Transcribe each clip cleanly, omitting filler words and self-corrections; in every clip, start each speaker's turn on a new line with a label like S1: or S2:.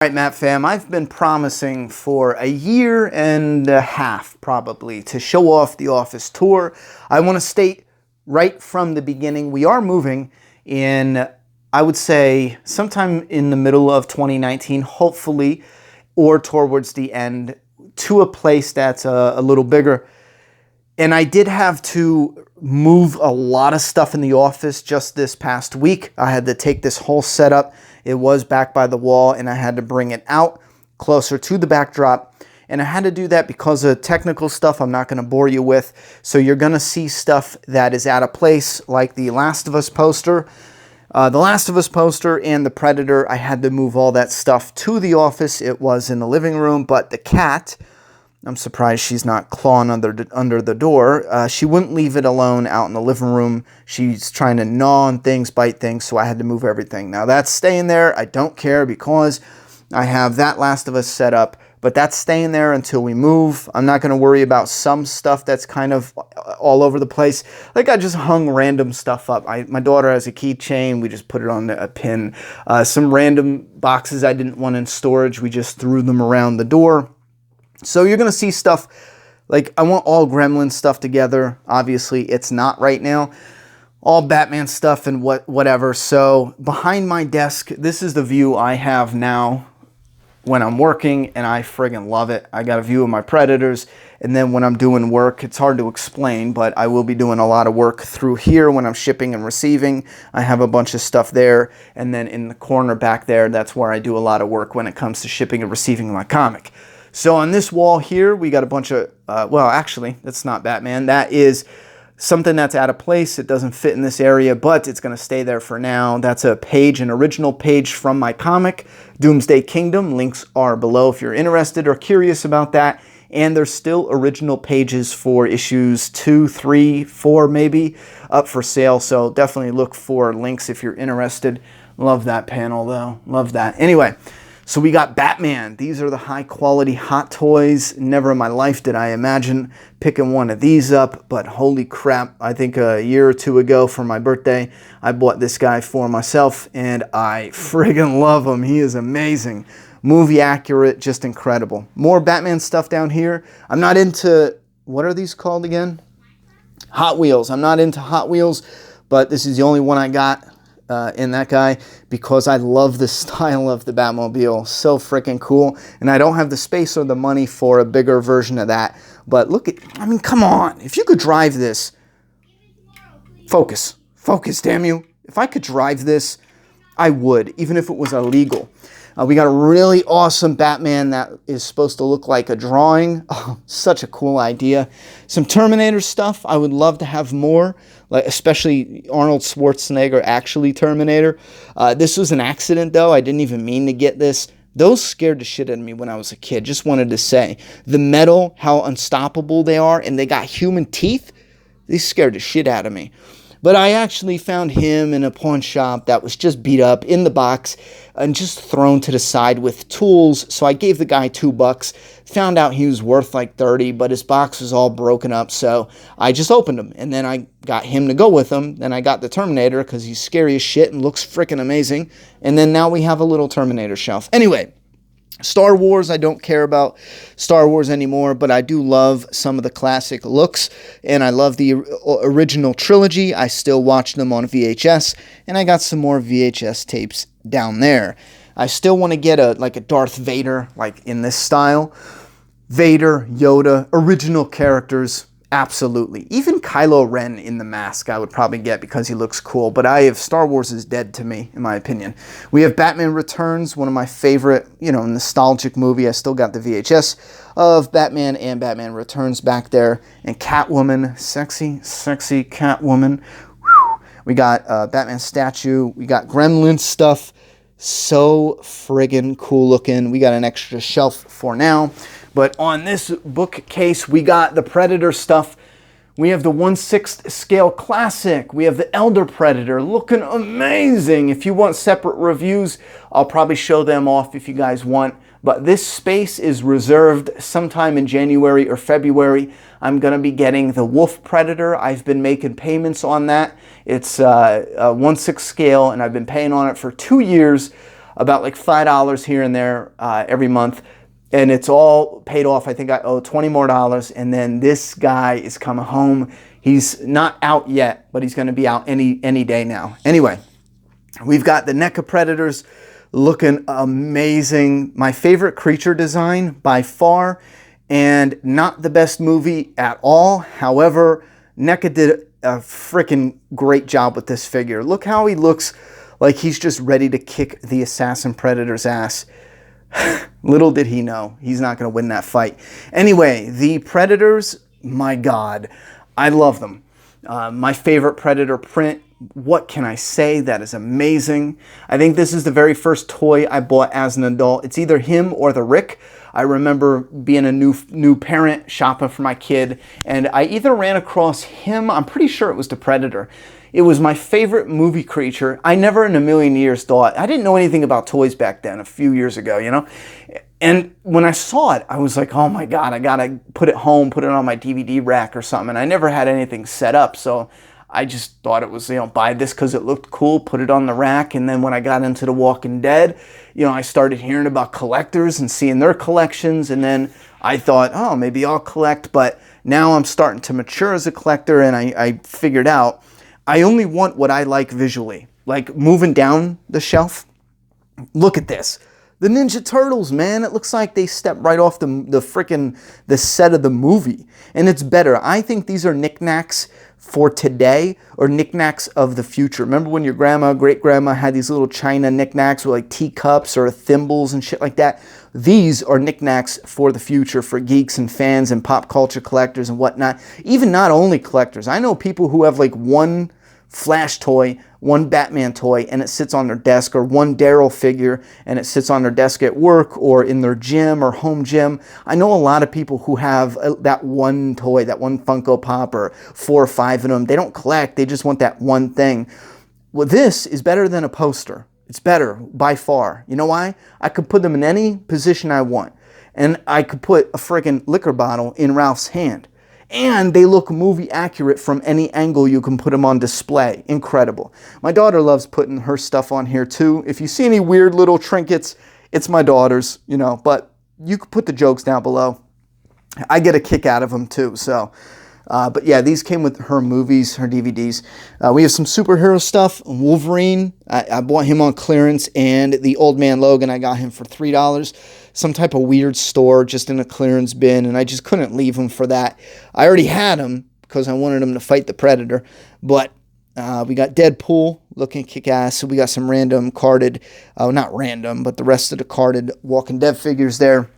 S1: All right, Matt fam, I've been promising for a year and a half probably to show off the office tour. I want to state right from the beginning, we are moving in, I would say, sometime in the middle of 2019, hopefully, or towards the end, to a place that's a little bigger. And I did have to move a lot of stuff in the office just this past week. I had to take this whole setup. It was back by the wall and I had to bring it out closer to the backdrop. And I had to do that because of technical stuff I'm not going to bore you with. So you're going to see stuff that is out of place, like the Last of Us poster. The Last of Us poster and the Predator, I had to move all that stuff to the office. It was in the living room, but the cat, I'm surprised she's not clawing under the door. She wouldn't leave it alone out in the living room. She's trying to gnaw on things, bite things, so I had to move everything. Now that's staying there. I don't care because I have that Last of Us set up, but that's staying there until we move. I'm not going to worry about some stuff that's kind of all over the place. Like I just hung random stuff up. My daughter has a keychain. We just put it on a pin. Some random boxes I didn't want in storage. We just threw them around the door. So you're going to see stuff, like I want all Gremlin stuff together. Obviously, it's not right now. All Batman stuff and whatever. So behind my desk, this is the view I have now when I'm working, and I friggin' love it. I got a view of my Predators, and then when I'm doing work, it's hard to explain, but I will be doing a lot of work through here when I'm shipping and receiving. I have a bunch of stuff there, and then in the corner back there, that's where I do a lot of work when it comes to shipping and receiving my comic. So on this wall here, we got a bunch of, well, actually, that's not Batman. That is something that's out of place. It doesn't fit in this area, but it's going to stay there for now. That's a page, an original page from my comic, Doomsday Kingdom. Links are below if you're interested or curious about that. And there's still original pages for issues 2, 3, 4 maybe up for sale. So definitely look for links if you're interested. Love that panel though. Love that. Anyway. So we got Batman. These are the high quality Hot Toys. Never in my life did I imagine picking one of these up, but holy crap. I think a year or two ago for my birthday, I bought this guy for myself and I friggin' love him. He is amazing. Movie accurate, just incredible. More Batman stuff down here. I'm not into, what are these called again? Hot Wheels. I'm not into Hot Wheels, but this is the only one I got. In that guy, because I love the style of the Batmobile. So freaking cool. And I don't have the space or the money for a bigger version of that. But look at, I mean, come on. If you could drive this, focus, damn you. If I could drive this, I would, even if it was illegal. We got a really awesome Batman that is supposed to look like a drawing. Oh, such a cool idea. Some Terminator stuff. I would love to have more, like especially Arnold Schwarzenegger, actually Terminator. This was an accident, though. I didn't even mean to get this. Those scared the shit out of me when I was a kid. Just wanted to say. The metal, how unstoppable they are, and they got human teeth. They scared the shit out of me. But I actually found him in a pawn shop that was just beat up in the box and just thrown to the side with tools. So I gave the guy $2. Found out he was worth like 30, but his box was all broken up. So I just opened him and then I got him to go with him. Then I got the Terminator because he's scary as shit and looks freaking amazing. And then now we have a little Terminator shelf. Anyway. Star Wars, I don't care about Star Wars anymore, but I do love some of the classic looks, and I love the original trilogy. I still watch them on VHS, and I got some more VHS tapes down there. I still want to get a Darth Vader, like in this style. Vader, Yoda, original characters, absolutely. Even Kylo Ren in the mask I would probably get because he looks cool, but Star Wars is dead to me, in my opinion. We have Batman Returns, one of my favorite, nostalgic movie. I still got the VHS of Batman and Batman Returns back there. And Catwoman, sexy Catwoman. Whew. We got Batman statue. We got Gremlin stuff. So friggin' cool looking. We got an extra shelf for now. But on this bookcase, we got the Predator stuff. We have the 1/6 scale classic. We have the Elder Predator looking amazing. If you want separate reviews, I'll probably show them off if you guys want. But this space is reserved sometime in January or February. I'm going to be getting the Wolf Predator. I've been making payments on that. It's a 1/6 scale, and I've been paying on it for 2 years. about like $5 here and there every month. And it's all paid off. I think I owe $20 more. And then this guy is coming home. He's not out yet, but he's going to be out any day now. Anyway, we've got the NECA Predators looking amazing. My favorite creature design by far, and not the best movie at all. However, NECA did a freaking great job with this figure. Look how he looks like he's just ready to kick the Assassin Predator's ass. Little did he know, he's not going to win that fight. Anyway, the Predators, my God, I love them. My favorite Predator print. What can I say? That is amazing. I think this is the very first toy I bought as an adult. It's either him or the Rick. I remember being a new parent shopping for my kid, and I either ran across him, I'm pretty sure it was the Predator. It was my favorite movie creature. I never in a million years thought, I didn't know anything about toys back then, a few years ago, you know? And when I saw it, I was like, oh my God, I gotta put it home, put it on my DVD rack or something. And I never had anything set up, so I just thought it was, you know, buy this because it looked cool, put it on the rack. And then when I got into The Walking Dead, you know, I started hearing about collectors and seeing their collections. And then I thought, oh, maybe I'll collect. But now I'm starting to mature as a collector, and I figured out I only want what I like visually. Like moving down the shelf, look at this. The Ninja Turtles, man, it looks like they stepped right off the set of the movie. And it's better. I think these are knickknacks for today, or knickknacks of the future. Remember when your grandma, great-grandma had these little china knickknacks with like teacups or thimbles and shit like that? These are knickknacks for the future, for geeks and fans and pop culture collectors and whatnot. Even not only collectors. I know people who have like one Flash toy, one Batman toy, and it sits on their desk, or one Daryl figure and it sits on their desk at work or in their gym or home gym. I know a lot of people who have that one toy, that one Funko Pop, or 4 or 5 of them. They don't collect, they just want that one thing. Well, this is better than a poster. It's better by far. You know why? I could put them in any position I want, and I could put a friggin' liquor bottle in Ralph's hand. And they look movie accurate from any angle you can put them on display. Incredible. My daughter loves putting her stuff on here too. If you see any weird little trinkets, it's my daughter's, you know, but you can put the jokes down below. I get a kick out of them too, so. But yeah, these came with her movies, her DVDs. We have some superhero stuff. Wolverine, I bought him on clearance, and the Old Man Logan, I got him for $3. Some type of weird store just in a clearance bin, and I just couldn't leave him for that. I already had him because I wanted him to fight the Predator, but we got Deadpool looking kick-ass. So we got some random carded, not random, but the rest of the carded Walking Dead figures there.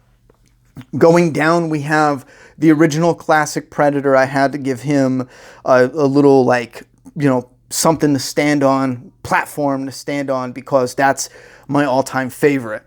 S1: Going down, we have the original classic Predator. I had to give him a little, like, you know, something to stand on, platform to stand on, because that's my all-time favorite.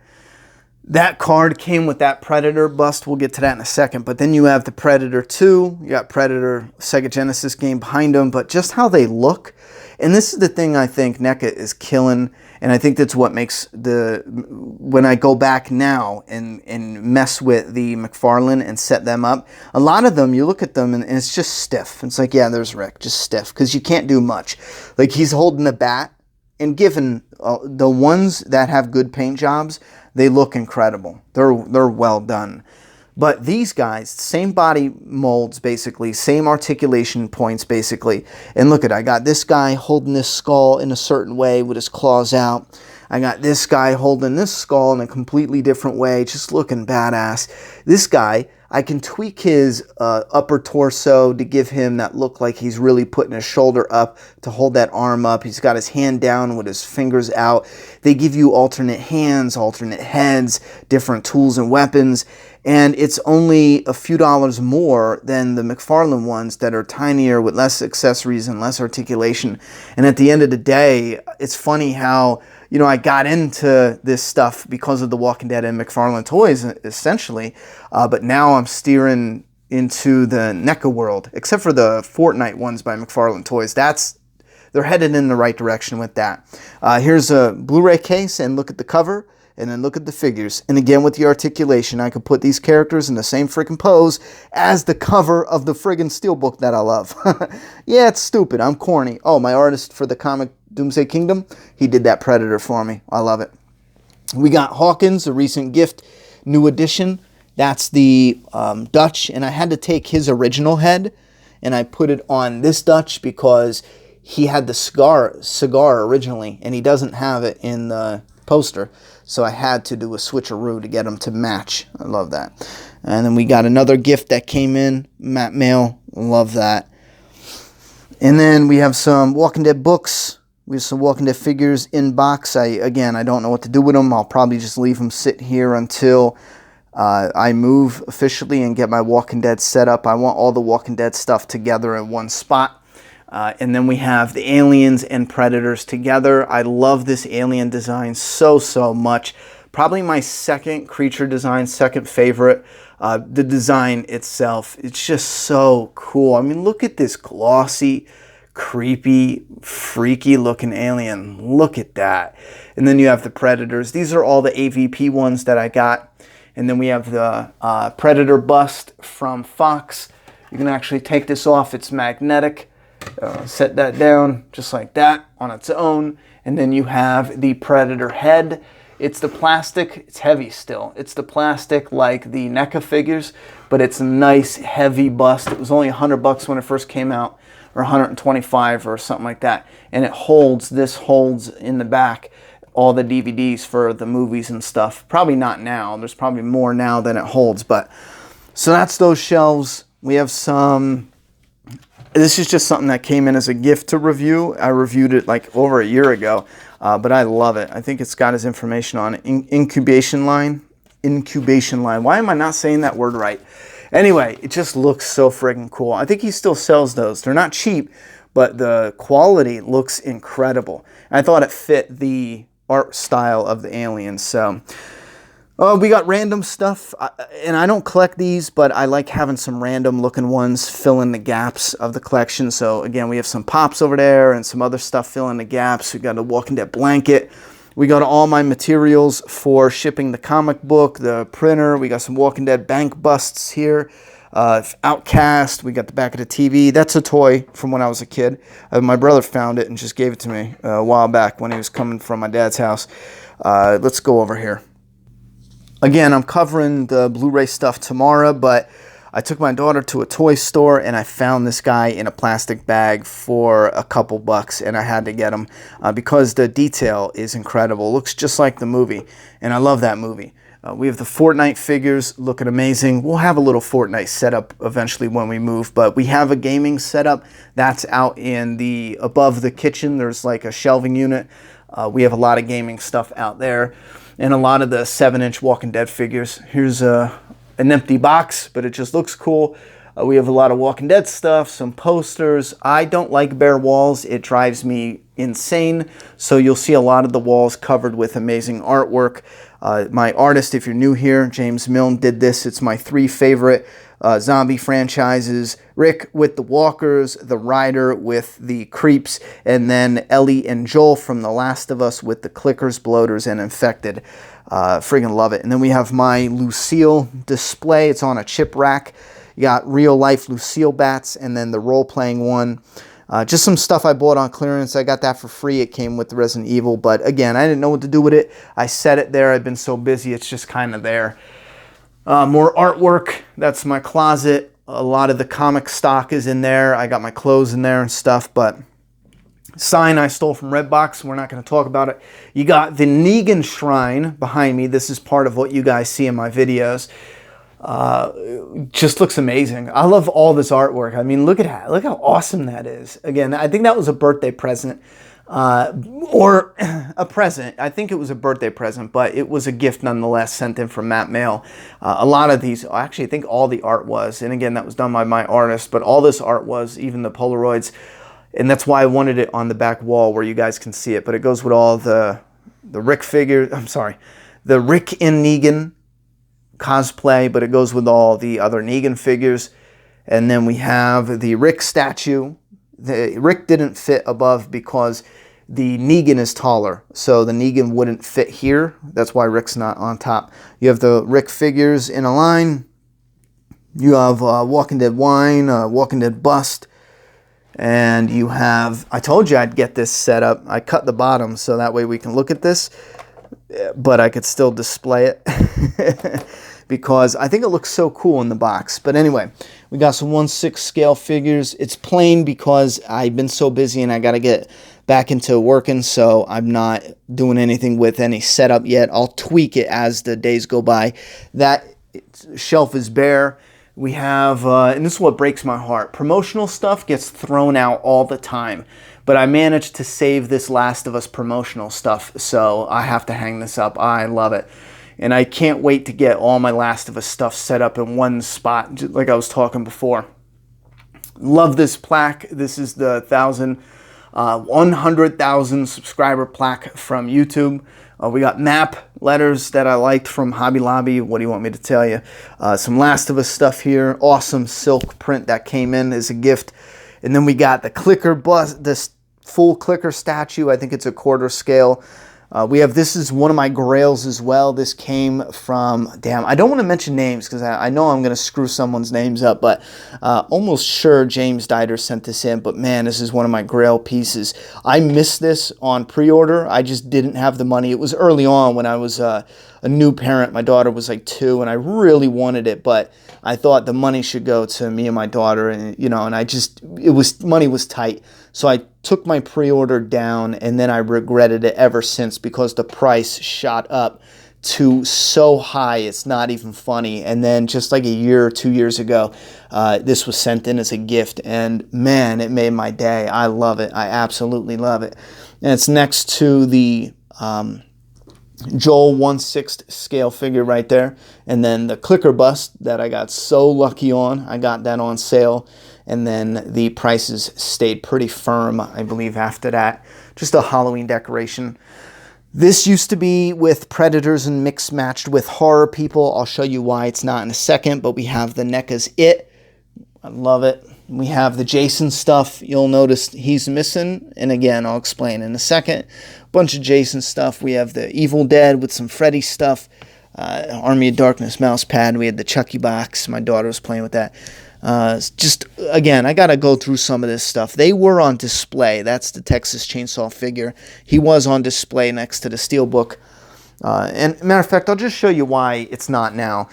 S1: That card came with that Predator bust. We'll get to that in a second. But then you have the Predator 2. You got Predator Sega Genesis game behind them. But just how they look. And this is the thing I think NECA is killing. And I think that's what makes when I go back now and mess with the McFarlane and set them up, a lot of them, you look at them and it's just stiff. It's like, yeah, there's Rick, just stiff. Because you can't do much. Like, he's holding the bat. And given the ones that have good paint jobs, they look incredible. They're well done. But these guys, same body molds basically, same articulation points basically. And look at, I got this guy holding this skull in a certain way with his claws out. I got this guy holding this skull in a completely different way, just looking badass. This guy, I can tweak his upper torso to give him that look like he's really putting his shoulder up to hold that arm up. He's got his hand down with his fingers out. They give you alternate hands, alternate heads, different tools and weapons. And it's only a few dollars more than the McFarlane ones that are tinier with less accessories and less articulation. And at the end of the day, it's funny how, you know, I got into this stuff because of the Walking Dead and McFarlane toys, essentially. But now I'm steering into the NECA world, except for the Fortnite ones by McFarlane Toys. They're headed in the right direction with that. Here's a Blu-ray case, and look at the cover. And then look at the figures. And again, with the articulation, I could put these characters in the same freaking pose as the cover of the friggin' steelbook that I love. Yeah, it's stupid. I'm corny. Oh, my artist for the comic Doomsday Kingdom, he did that Predator for me. I love it. We got Hawkins, a recent gift, new edition. That's the Dutch, and I had to take his original head and I put it on this Dutch because he had the cigar originally, and he doesn't have it in the poster. So I had to do a switcheroo to get him to match. I love that. And then we got another gift that came in, Matt Mail. Love that. And then we have some Walking Dead books. We have some Walking Dead figures in box. Again, I don't know what to do with them. I'll probably just leave them sit here until I move officially and get my Walking Dead set up. I want all the Walking Dead stuff together in one spot. And then we have the aliens and predators together. I love this alien design so much. Probably my second creature design, second favorite. The design itself, it's just so cool. I mean, look at this glossy, creepy, freaky looking alien. Look at that. And then you have the predators. These are all the AVP ones that I got. And then we have the predator bust from Fox. You can actually take this off. It's magnetic. Set that down just like that on its own. And then you have the predator head. It's the plastic. It's heavy still. It's the plastic like the NECA figures, but it's a nice heavy bust. It was only $100 when it first came out, or 125 or something like that. And it holds, this holds in the back all the DVDs for the movies and stuff. Probably not now. There's probably more now than it holds, but so that's those shelves. We have some, this is just something that came in as a gift to review. I reviewed it like over a year ago, but I love it. I think it's got his information on it. Incubation line. Why am I not saying that word right? Anyway, it just looks so friggin' cool. I think he still sells those. They're not cheap, but the quality looks incredible. I thought it fit the art style of the aliens. So we got random stuff, and I don't collect these, but I like having some random looking ones fill in the gaps of the collection. So again, we have some pops over there and some other stuff filling the gaps. We got a Walking Dead blanket. We got all my materials for shipping the comic book, the printer. We got some Walking Dead bank busts here. Outcast. We got the back of the TV. That's a toy from when I was a kid. My brother found it and just gave it to me a while back when he was coming from my dad's house. Let's go over here. Again, I'm covering the Blu-ray stuff tomorrow, but I took my daughter to a toy store and I found this guy in a plastic bag for a couple bucks, and I had to get him because the detail is incredible. It looks just like the movie, and I love that movie. We have the Fortnite figures looking amazing. We'll have a little Fortnite setup eventually when we move, but we have a gaming setup that's out in the above the kitchen. There's like a shelving unit. We have a lot of gaming stuff out there, and a lot of the 7-inch Walking Dead figures. Here's an empty box, but it just looks cool. We have a lot of Walking Dead stuff, some posters. I don't like bare walls. It drives me insane. So you'll see a lot of the walls covered with amazing artwork. My artist, if you're new here, James Milne, did this. It's my 3 favorite zombie franchises. Rick with the walkers, the Rider with the creeps, and then Ellie and Joel from The Last of Us with the clickers, bloaters, and infected. Friggin' love it. And then we have my Lucille display. It's on a chip rack. You got real life Lucille bats, and then the role-playing one. Just some stuff I bought on clearance. I got that for free. It came with the Resident Evil, but again, I didn't know what to do with it. I set it there. I've been so busy, it's just kind of there. More artwork. That's my closet. A lot of the comic stock is in there. I got my clothes in there and stuff, but sign I stole from Redbox. We're not going to talk about it. You got the Negan Shrine behind me. This is part of what you guys see in my videos. Just looks amazing. I love all this artwork. I mean, look at that. Look how awesome that is. Again, I think that was a birthday present, or a present. I think it was a birthday present, but it was a gift nonetheless sent in from Matt Mail. A lot of these, actually I think all the art was, and again, that was done by my artist, but all this art was, even the Polaroids, and that's why I wanted it on the back wall where you guys can see it, but it goes with all the Rick figures, the Rick and Negan cosplay, but it goes with all the other Negan figures. And then we have the Rick statue. The Rick didn't fit above because the Negan is taller, so the Negan wouldn't fit here. That's why Rick's not on top. You have the Rick figures in a line. You have Walking Dead wine, Walking Dead bust, and you have, I told you I'd get this set up. I cut the bottom so that way we can look at this. but I could still display it because I think it looks so cool in the box. But anyway, we got some 1/6 scale figures. It's plain because I've been so busy and I got to get back into working, so I'm not doing anything with any setup yet. I'll tweak it as the days go by. That shelf is bare. We have, and this is what breaks my heart, promotional stuff gets thrown out all the time. But I managed to save this Last of Us promotional stuff, so I have to hang this up. I love it. And I can't wait to get all my Last of Us stuff set up in one spot, like I was talking before. Love this plaque. This is the 100,000 subscriber plaque from YouTube. We got map letters that I liked from Hobby Lobby. What do you want me to tell you? Some Last of Us stuff here. Awesome silk print that came in as a gift. And then we got the clicker bust, this full clicker statue. I think it's a 1/4 scale. We have, this is one of my grails as well. This came from, damn, I don't want to mention names because I know I'm going to screw someone's names up, but almost sure James Diter sent this in. But man, this is one of my grail pieces. I missed this on pre-order. I just didn't have the money. It was early on when I was a new parent. My daughter was like 2 and I really wanted it, but I thought the money should go to me and my daughter, and you know, and I just, money was tight. So I took my pre-order down, and then I regretted it ever since because the price shot up to so high, it's not even funny. And then just like a year or 2 years ago, this was sent in as a gift, and man, it made my day. I love it. I absolutely love it. And it's next to the Joel 1/6 scale figure right there, and then the clicker bust that I got so lucky on. I got that on sale, and then the prices stayed pretty firm, I believe, after that. Just a Halloween decoration. This used to be with Predators and mixed matched with horror people. I'll show you why it's not in a second, but we have the NECA's It. I love it. We have the Jason stuff. You'll notice he's missing, and again, I'll explain in a second. Bunch of Jason stuff. We have the Evil Dead with some Freddy stuff. Army of Darkness mouse pad. We had the Chucky box. My daughter was playing with that. Just, again, I got to go through some of this stuff. They were on display. That's the Texas Chainsaw figure. He was on display next to the Steelbook. And matter of fact, I'll just show you why it's not now.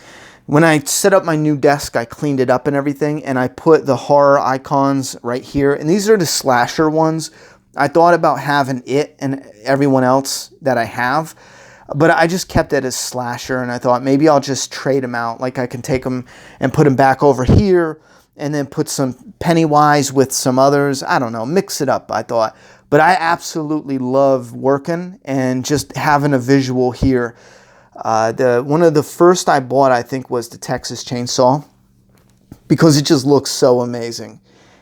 S1: When I set up my new desk, I cleaned it up and everything, and I put the horror icons right here. And these are the slasher ones. I thought about having it and everyone else that I have, but I just kept it as slasher, and I thought maybe I'll just trade them out. Like I can take them and put them back over here and then put some Pennywise with some others. I don't know, mix it up, I thought. But I absolutely love working and just having a visual here. One of the first I bought, I think, was the Texas Chainsaw because it just looks so amazing.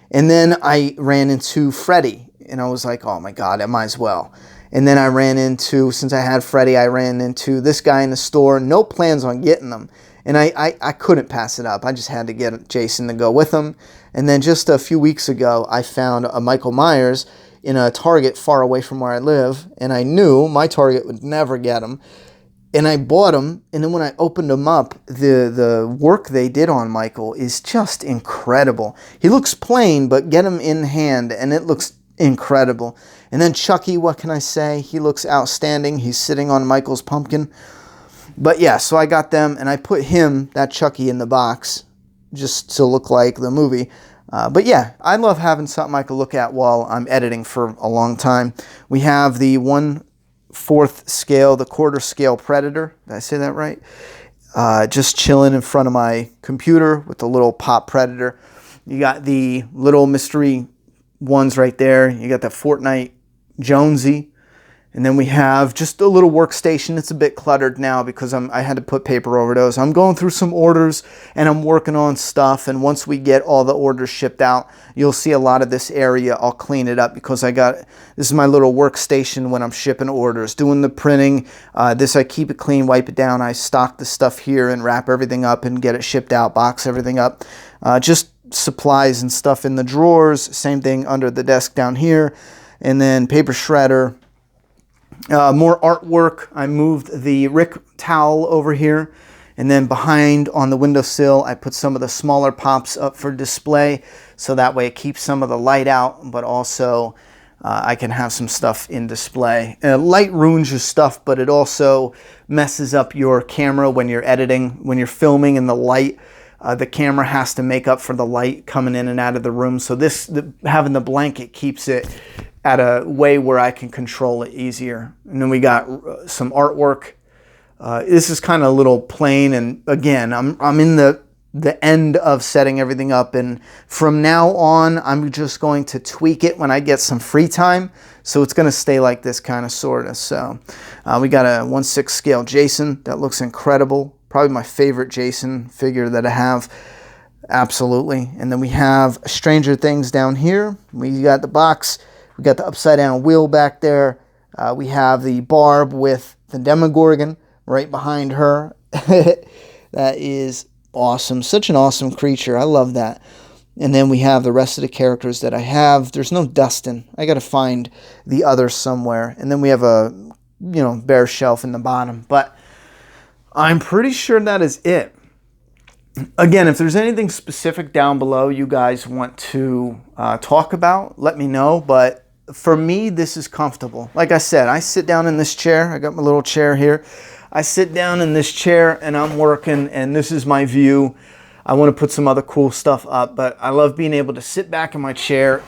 S1: And then I ran into Freddy, and I was like, oh my God, I might as well. And then I ran into, since I had Freddy, I ran into this guy in the store. No plans on getting them. And I couldn't pass it up. I just had to get Jason to go with him. And then just a few weeks ago, I found a Michael Myers in a Target far away from where I live. And I knew my Target would never get him. And I bought them, and then when I opened them up, the work they did on Michael is just incredible. He looks plain, but get him in hand, and it looks incredible. And then Chucky, what can I say? He looks outstanding. He's sitting on Michael's pumpkin. But yeah, so I got them, and I put him, that Chucky, in the box, just to look like the movie. But yeah, I love having something I can look at while I'm editing for a long time. We have the 1/4 scale, the 1/4 scale Predator. Did I say that right? Just chilling in front of my computer with the little pop Predator. You got the little mystery ones right there. You got the Fortnite Jonesy. And then we have just a little workstation. It's a bit cluttered now because I had to put paper over those. I'm going through some orders and I'm working on stuff. And once we get all the orders shipped out, you'll see a lot of this area. I'll clean it up because this is my little workstation when I'm shipping orders, doing the printing. This, I keep it clean, wipe it down. I stock the stuff here and wrap everything up and get it shipped out, box everything up. Just supplies and stuff in the drawers. Same thing under the desk down here. And then paper shredder. More artwork. I moved the Rick towel over here, and then behind on the windowsill I put some of the smaller pops up for display, so that way it keeps some of the light out, but also I can have some stuff in display. Light ruins your stuff, but it also messes up your camera when you're editing, when you're filming in the light. The camera has to make up for the light coming in and out of the room. So having the blanket keeps it at a way where I can control it easier. And then we got some artwork. This is kind of a little plain, and again, I'm in the end of setting everything up, and from now on I'm just going to tweak it when I get some free time, so it's going to stay like this kind of sort of. So we got a 1/6 scale Jason that looks incredible, probably my favorite Jason figure that I have, absolutely. And then we have Stranger Things down here. We got the box, we got the upside down wheel back there, we have the Barb with the Demogorgon right behind her. That is awesome. Such an awesome creature. I love that. And then we have the rest of the characters that I have. There's no Dustin. I got to find the others somewhere. And then we have a, bare shelf in the bottom. But I'm pretty sure that is it. Again, if there's anything specific down below you guys want to talk about, let me know. But for me, this is comfortable. Like I said, I sit down in this chair. I got my little chair here. I sit down in this chair and I'm working, and this is my view. I want to put some other cool stuff up, but I love being able to sit back in my chair,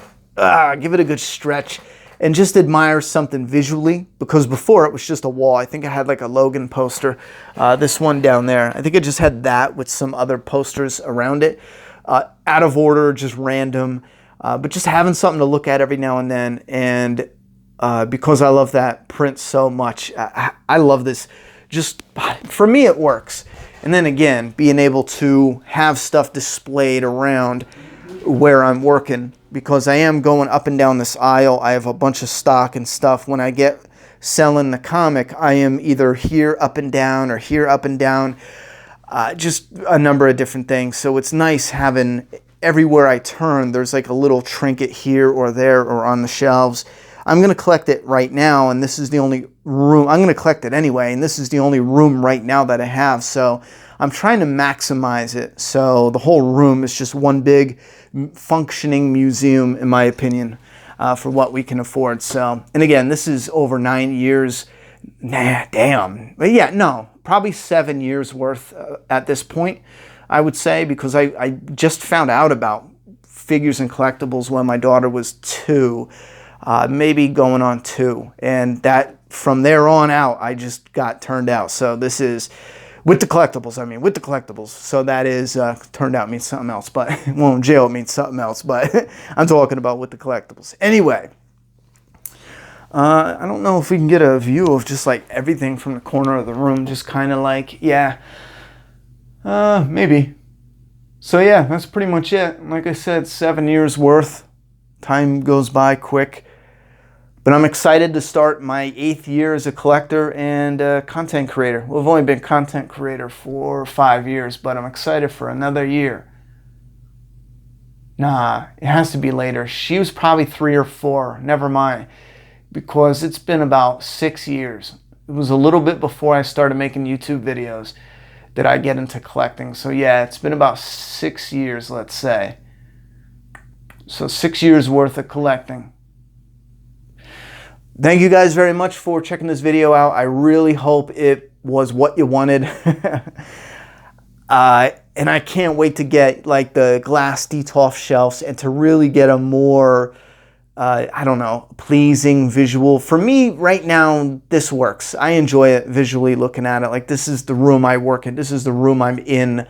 S1: give it a good stretch, and just admire something visually, because before it was just a wall. I think I had like a Logan poster, this one down there. I think I just had that with some other posters around it, out of order, just random, but just having something to look at every now and then. And because I love that print so much, I love this. Just for me, it works. And then again, being able to have stuff displayed around where I'm working, because I am going up and down this aisle. I have a bunch of stock and stuff. When I get selling the comic, I am either here up and down or here up and down, just a number of different things. So it's nice having everywhere I turn, there's like a little trinket here or there or on the shelves. I'm going to collect it right now, and this is the only room. I'm going to collect it anyway, and this is the only room right now that I have. So I'm trying to maximize it. So the whole room is just one big functioning museum, in my opinion, for what we can afford. So, and again, this is over 9 years. Nah, damn. But yeah, no, probably 7 years worth at this point, I would say, because I just found out about figures and collectibles when my daughter was 2. Maybe going on 2, and that from there on out I just got turned out. So this is with the collectibles, with the collectibles. So that is turned out means something else, but well, in jail it means something else, but I'm talking about with the collectibles. Anyway, I don't know if we can get a view of just like everything from the corner of the room, just kind of like, yeah, maybe. So yeah, that's pretty much it. Like I said, 7 years worth. Time goes by quick. But I'm excited to start my 8th year as a collector and content creator. Well, I've only been content creator for 5 years, but I'm excited for another year. Nah, it has to be later. She was probably 3 or 4, never mind, because it's been about 6 years. It was a little bit before I started making YouTube videos that I get into collecting. So yeah, it's been about 6 years, let's say. So 6 years worth of collecting. Thank you guys very much for checking this video out. I really hope it was what you wanted. And I can't wait to get like the glass detolf shelves and to really get a more, I don't know, pleasing visual. For me right now, this works. I enjoy it visually looking at it. Like, this is the room I work in. This is the room I'm in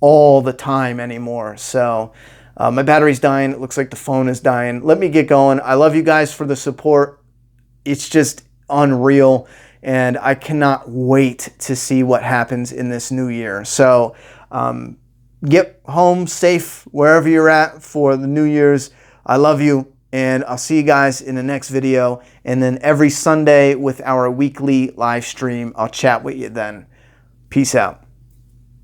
S1: all the time anymore. So my battery's dying. It looks like the phone is dying. Let me get going. I love you guys for the support. It's just unreal, and I cannot wait to see what happens in this new year. So get home safe wherever you're at for the New Year's. I love you, and I'll see you guys in the next video. And then every Sunday with our weekly live stream, I'll chat with you then. Peace out.